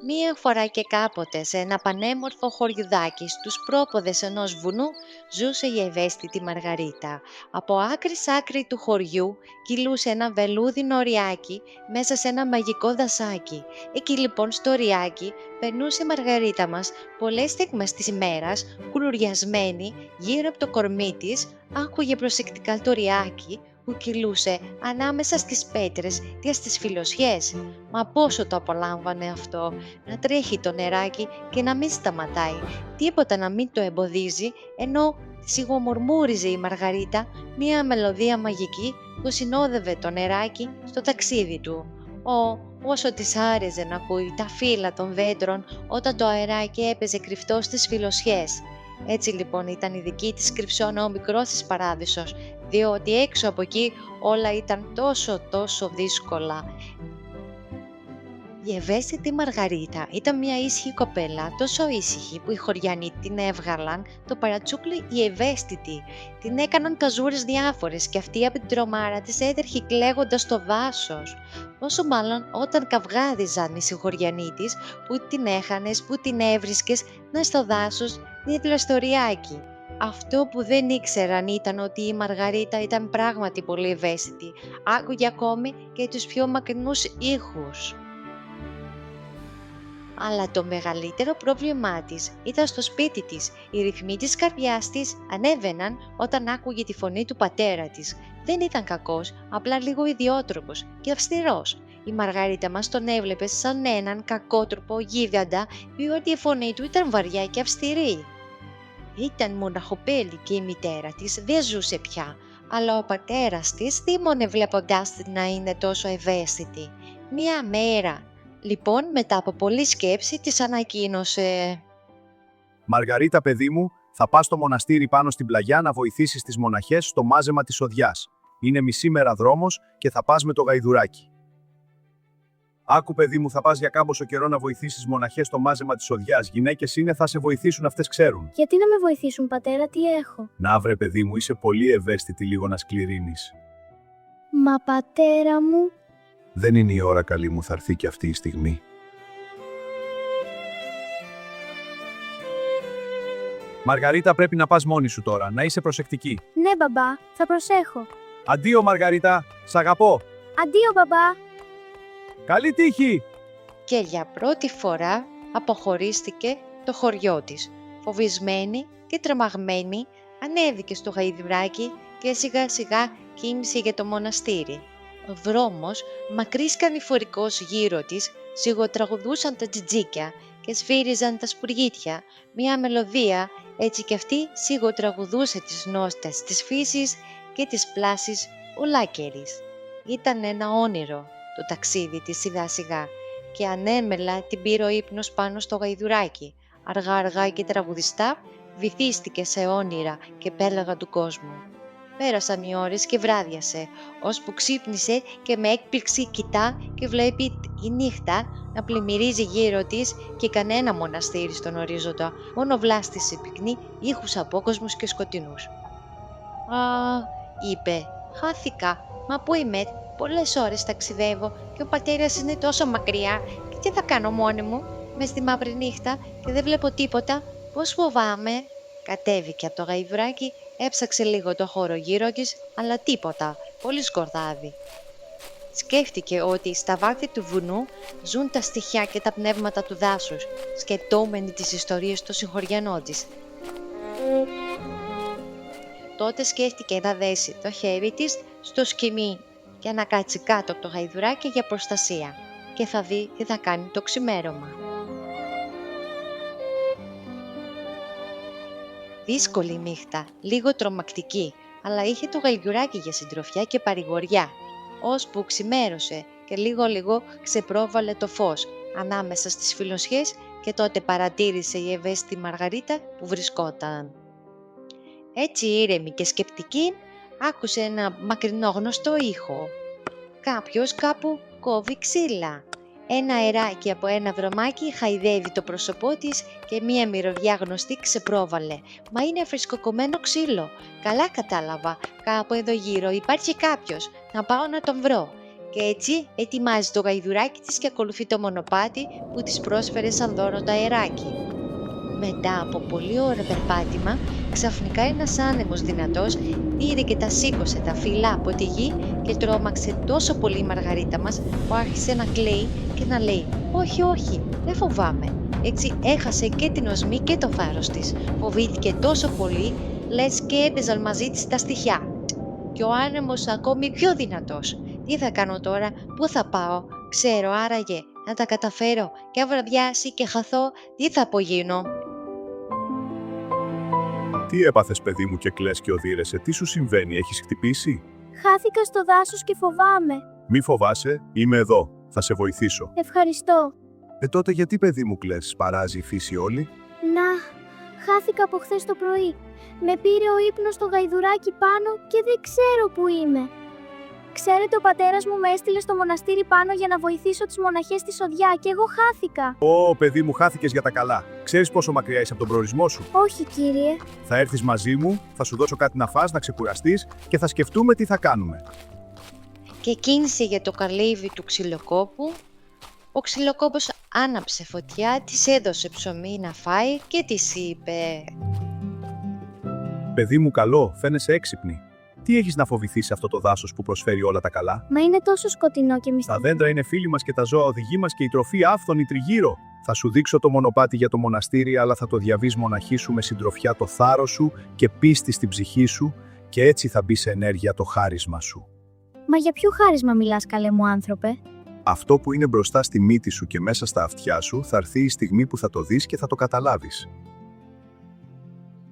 Μία φορά και κάποτε σε ένα πανέμορφο χωριουδάκι στους πρόποδες ενός βουνού ζούσε η ευαίσθητη Μαργαρίτα. Από άκρη σ' άκρη του χωριού κυλούσε ένα βελούδινο ριάκι μέσα σε ένα μαγικό δασάκι. Εκεί λοιπόν στο ριάκι περνούσε η Μαργαρίτα μας πολλές στιγμές της ημέρας, κουλουριασμένη γύρω από το κορμί της, άκουγε προσεκτικά το ριάκι που κυλούσε ανάμεσα στις πέτρες και στις φιλοσιές. Μα πόσο το απολάμβανε αυτό, να τρέχει το νεράκι και να μην σταματάει, τίποτα να μην το εμποδίζει, ενώ σιγομουρμούριζε η Μαργαρίτα μία μελωδία μαγική που συνόδευε το νεράκι στο ταξίδι του. Όσο της άρεσε να ακούει τα φύλλα των δέντρων όταν το αεράκι έπαιζε κρυφτό στις φιλοσιές. Έτσι λοιπόν ήταν η δική της κρυψώνα ο μικρός της παράδεισος, διότι έξω από εκεί όλα ήταν τόσο δύσκολα. Η ευαίσθητη Μαργαρίτα ήταν μια ήσυχη κοπέλα, τόσο ήσυχη που οι χωριανοί την έβγαλαν το παρατσούκλι η ευαίσθητη. Την έκαναν καζούρες διάφορες και αυτή από την τρομάρα της έτρεχε κλαίγοντας στο δάσος. Όσο μάλλον όταν καυγάδιζαν οι συγχωριανοί της, που την έχανες, που την έβρισκες, να στο δάσος δίπλα στο ριάκι. Αυτό που δεν ήξεραν ήταν ότι η Μαργαρίτα ήταν πράγματι πολύ ευαίσθητη. Άκουγε ακόμη και τους πιο μακρινούς ήχους. Αλλά το μεγαλύτερο πρόβλημά της ήταν στο σπίτι της. Οι ρυθμοί της καρδιάς της ανέβαιναν όταν άκουγε τη φωνή του πατέρα της. Δεν ήταν κακός, απλά λίγο ιδιότροπος και αυστηρός. Η Μαργαρίτα μας τον έβλεπε σαν έναν κακότροπο γίγαντα, διότι η φωνή του ήταν βαριά και αυστηρή. Ήταν μοναχοπέλη και η μητέρα της δεν ζούσε πια, αλλά ο πατέρας της θύμωνε βλέποντάς την να είναι τόσο ευαίσθητη. Μια μέρα, λοιπόν, μετά από πολλή σκέψη, της ανακοίνωσε: «Μαργαρίτα, παιδί μου, θα πας στο μοναστήρι πάνω στην πλαγιά να βοηθήσεις τις μοναχές στο μάζεμα της οδιάς. Είναι μισή μέρα δρόμος και θα πας με το γαϊδουράκι. Άκου, παιδί μου, θα πας για κάμποσο καιρό να βοηθήσεις μοναχές στο μάζεμα της οδιάς. Γυναίκες είναι, θα σε βοηθήσουν, αυτές ξέρουν». Γιατί να με βοηθήσουν, πατέρα, τι έχω? «Να βρε, παιδί μου, είσαι πολύ ευαίσθητη, λίγο να σκληρύνεις». Μα πατέρα μου... «Δεν είναι η ώρα, καλή μου, θα έρθει και αυτή η στιγμή». «Μαργαρίτα, πρέπει να πας μόνη σου τώρα, να είσαι προσεκτική». Ναι, μπαμπά, θα προσέχω. «Αντίο, Μαργαρίτα, σ' αγαπώ». Αντίο, μπαμπά. «Καλή τύχη». Και για πρώτη φορά αποχωρίστηκε το χωριό της. Φοβισμένη και τρομαγμένη ανέβηκε στο γαϊδουράκι και σιγά σιγά κίνησε για το μοναστήρι. Ο δρόμος μακρύς και ανηφορικός γύρω της σιγοτραγουδούσαν τα τζιτζίκια και σφύριζαν τα σπουργίτια. Μια μελωδία έτσι κι αυτή σιγοτραγουδούσε τις νόστες της φύσης και τις πλάσεις ολάκερης. Ήταν ένα όνειρο το ταξίδι της σιγά σιγά και ανέμελα την πήρε ο ύπνος πάνω στο γαϊδουράκι. Αργά αργά και τραγουδιστά βυθίστηκε σε όνειρα και πέλαγα του κόσμου. Πέρασαν οι ώρες και βράδιασε, ώσπου ξύπνησε και με έκπληξη κοιτά και βλέπει η νύχτα να πλημμυρίζει γύρω της και κανένα μοναστήρι στον ορίζοντα, μόνο βλάστησε πυκνή ήχους απόκοσμους και σκοτεινούς. «Α», είπε, «χάθηκα, μα πού είμαι, πολλές ώρες ταξιδεύω και ο πατέρας είναι τόσο μακριά και τι θα κάνω μόνη μου, μες στη μαύρη νύχτα και δεν βλέπω τίποτα, πώς φοβάμαι». Κατέβηκε από το γαϊδουράκι, έψαξε λίγο το χώρο γύρω της, αλλά τίποτα, πολύ σκορδάδι. Σκέφτηκε ότι στα βάθη του βουνού ζουν τα στοιχιά και τα πνεύματα του δάσους, σκεπτόμενοι τις ιστορίες των συγχωριανών της. Τότε σκέφτηκε να δέσει το χέρι της στο σκοιμί και να κάτσει κάτω από το γαϊδουράκι για προστασία και θα δει τι θα κάνει το ξημέρωμα. Δύσκολη νύχτα, λίγο τρομακτική, αλλά είχε το γαϊδουράκι για συντροφιά και παρηγοριά, ώσπου ξημέρωσε και λίγο ξεπρόβαλε το φως ανάμεσα στις φιλοσιές και τότε παρατήρησε η ευαίσθητη Μαργαρίτα που βρισκόταν. Έτσι ήρεμη και σκεπτική, άκουσε ένα μακρινό γνωστό ήχο. Κάποιος κάπου κόβει ξύλα. Ένα αεράκι από ένα βρωμάκι χαϊδεύει το πρόσωπό της και μία μυρωδιά γνωστή ξεπρόβαλε. «Μα είναι φρεσκοκομμένο ξύλο. Καλά κατάλαβα. Κάπου εδώ γύρω υπάρχει κάποιος. Να πάω να τον βρω». Και έτσι ετοιμάζει το γαϊδουράκι της και ακολουθεί το μονοπάτι που της πρόσφερε σαν δώρο το αεράκι. Μετά από πολλή ώρα περπάτημα, ξαφνικά ένας άνεμος δυνατός πήρε και τα σήκωσε τα φύλλα από τη γη και τρόμαξε τόσο πολύ η Μαργαρίτα μας που άρχισε να κλαίει και να λέει «Όχι, όχι, δεν φοβάμαι». Έτσι έχασε και την οσμή και το θάρρος της. Φοβήθηκε τόσο πολύ, λες και έπαιζαν μαζί της τα στοιχιά. Και ο άνεμος ακόμη πιο δυνατός. Τι θα κάνω τώρα, πού θα πάω, ξέρω άραγε να τα καταφέρω και αν βραδιάσει και χαθώ, τι θα απογίνω. Τι έπαθες, παιδί μου, και κλαις και οδύρεσαι? Τι σου συμβαίνει, έχεις χτυπήσει? Χάθηκα στο δάσος και φοβάμαι. Μη φοβάσαι, είμαι εδώ. Θα σε βοηθήσω. Ευχαριστώ. Τότε γιατί, παιδί μου, κλαις? Παράζει η φύση όλη? Να, χάθηκα από χθες το πρωί. Με πήρε ο ύπνος στο γαϊδουράκι πάνω και δεν ξέρω που είμαι. Ξέρετε, ο πατέρας μου με έστειλε στο μοναστήρι πάνω για να βοηθήσω τις μοναχές στη Σοδιά και εγώ χάθηκα. Ω, παιδί μου, χάθηκες για τα καλά. Ξέρεις πόσο μακριά είσαι από τον προορισμό σου? Όχι, κύριε. Θα έρθεις μαζί μου, θα σου δώσω κάτι να φας, να ξεκουραστείς και θα σκεφτούμε τι θα κάνουμε. Και κίνησε για το καλύβι του ξυλοκόπου. Ο ξυλοκόπος άναψε φωτιά, της έδωσε ψωμί να φάει και της είπε Παιδί μου καλό, φαίνεσαι έξυπνη. Τι έχεις να φοβηθείς σε αυτό το δάσος που προσφέρει όλα τα καλά? Μα είναι τόσο σκοτεινό και μυστικό. Τα δέντρα είναι φίλοι μας και τα ζώα οδηγοί μας και η τροφή άφθονη τριγύρω. Θα σου δείξω το μονοπάτι για το μοναστήρι, αλλά θα το διαβείς μοναχή σου με συντροφιά το θάρρος σου και πίστη στην ψυχή σου και έτσι θα μπει σε ενέργεια το χάρισμα σου. Μα για ποιο χάρισμα μιλάς, καλέ μου άνθρωπε? Αυτό που είναι μπροστά στη μύτη σου και μέσα στα αυτιά σου θα έρθει η στιγμή που θα το δεις και θα το καταλάβεις.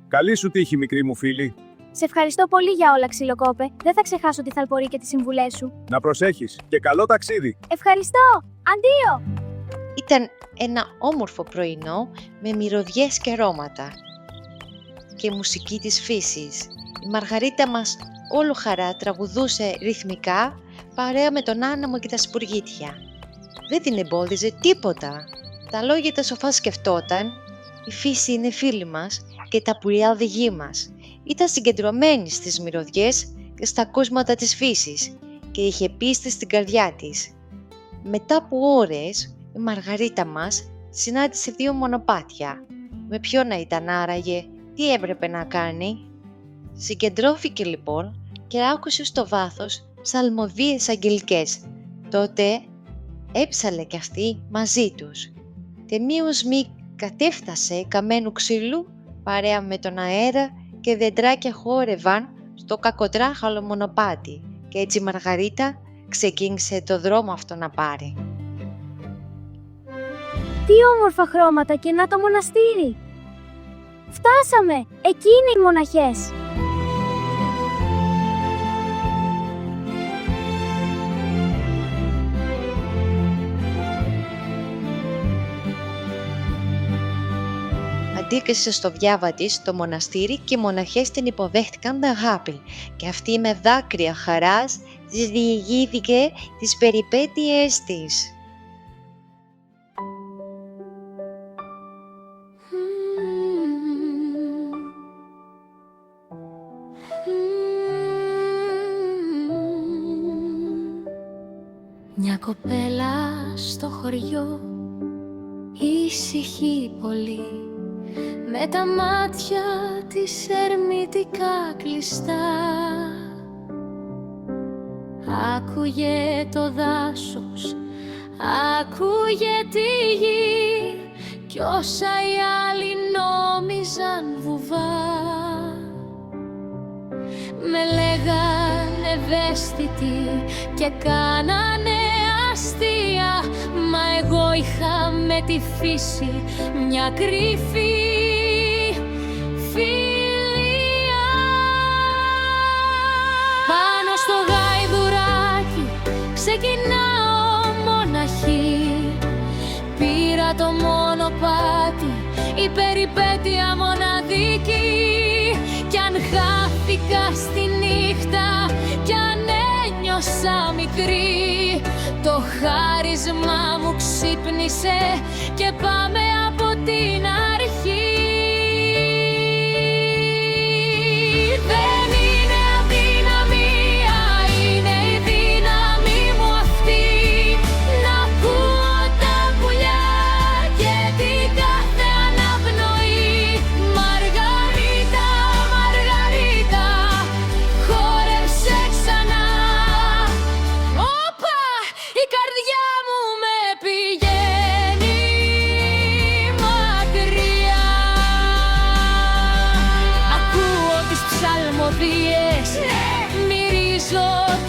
Καλή σου τύχη, μικρή μου φίλη. Σε ευχαριστώ πολύ για όλα, ξυλοκόπε. Δεν θα ξεχάσω τη θαλπορή και τις συμβουλές σου. Να προσέχεις και καλό ταξίδι. Ευχαριστώ! Αντίο! Ήταν ένα όμορφο πρωινό με μυρωδιές και αρώματα και μουσική της φύσης. Η Μαργαρίτα μας όλο χαρά τραγουδούσε ρυθμικά παρέα με τον άνεμο και τα σπουργίτια. Δεν την εμπόδιζε τίποτα. Τα λόγια τα σοφά σκεφτόταν, η φύση είναι φίλη μας και τα πουλιά οδηγεί μας. Ήταν συγκεντρωμένη στις μυρωδιές και στα ακούσματα της φύσης και είχε πίστη στην καρδιά της. Μετά από ώρες, η Μαργαρίτα μας συνάντησε δύο μονοπάτια. Με ποιο να ήταν άραγε, τι έπρεπε να κάνει? Συγκεντρώθηκε λοιπόν και άκουσε στο βάθος ψαλμοδίες αγγελικές. Τότε έψαλε κι αυτή μαζί τους. Τεμί οσμή κατέφτασε καμένου ξύλου παρέα με τον αέρα και δεντράκια χόρευαν στο κακοτράχαλο μονοπάτι και έτσι η Μαργαρίτα ξεκίνησε το δρόμο αυτό να πάρει. Τι όμορφα χρώματα και να το μοναστήρι! Φτάσαμε! Εκεί είναι οι μοναχές! Αντίκρισε στο διάβα της το μοναστήρι και οι μοναχές την υποδέχτηκαν με αγάπη και αυτή με δάκρυα χαράς της διηγήθηκε τις περιπέτειές της. Μια κοπέλα στο χωριό, ήσυχη πολύ, με τα μάτια της ερμητικά κλειστά. Άκουγε το δάσος, άκουγε τη γη κι όσα οι άλλοι νόμιζαν βουβά. Με λέγανε ευαίσθητη και κάνανε αστεία, μα εγώ είχα με τη φύση μια κρυφή φιλία. Πάνω στο γαϊδουράκι ξεκινάω μοναχή, πήρα το μονοπάτι, η περιπέτεια μοναδική. Κι αν χάθηκα στη νύχτα, κι αν ένιωσα μικρή, το χάρισμα μου ξύπνησε και πάμε από την αρχή. Δεν είναι αδυναμία, είναι η δύναμη μου αυτή.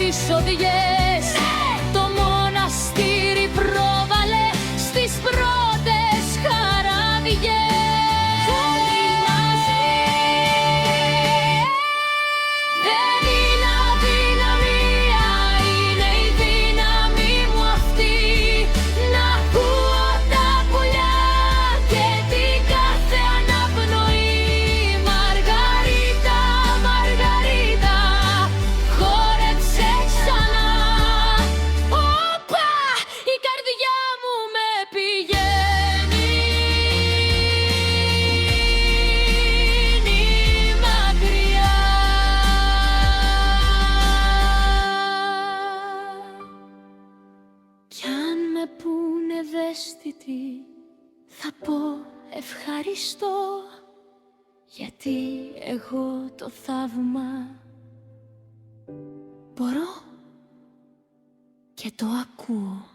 τις οδιές. Το μοναστήρι πρόβαλε στις πρώτες χαράδιες. Δεν είναι αδυναμία, είναι η δύναμη μου αυτή. Να ακούω τα πουλιά και την κάθε αναπνοή. Μαργαρίτα, Μαργαρίτα, χόρεψε ξανά. Όπα, η καρδιά μου με πηγαίνει μακριά. Κι αν με πούνε ευαίσθητη, θα πω ευχαριστώ, γιατί εγώ το θαύμα μπορώ και το ακούω.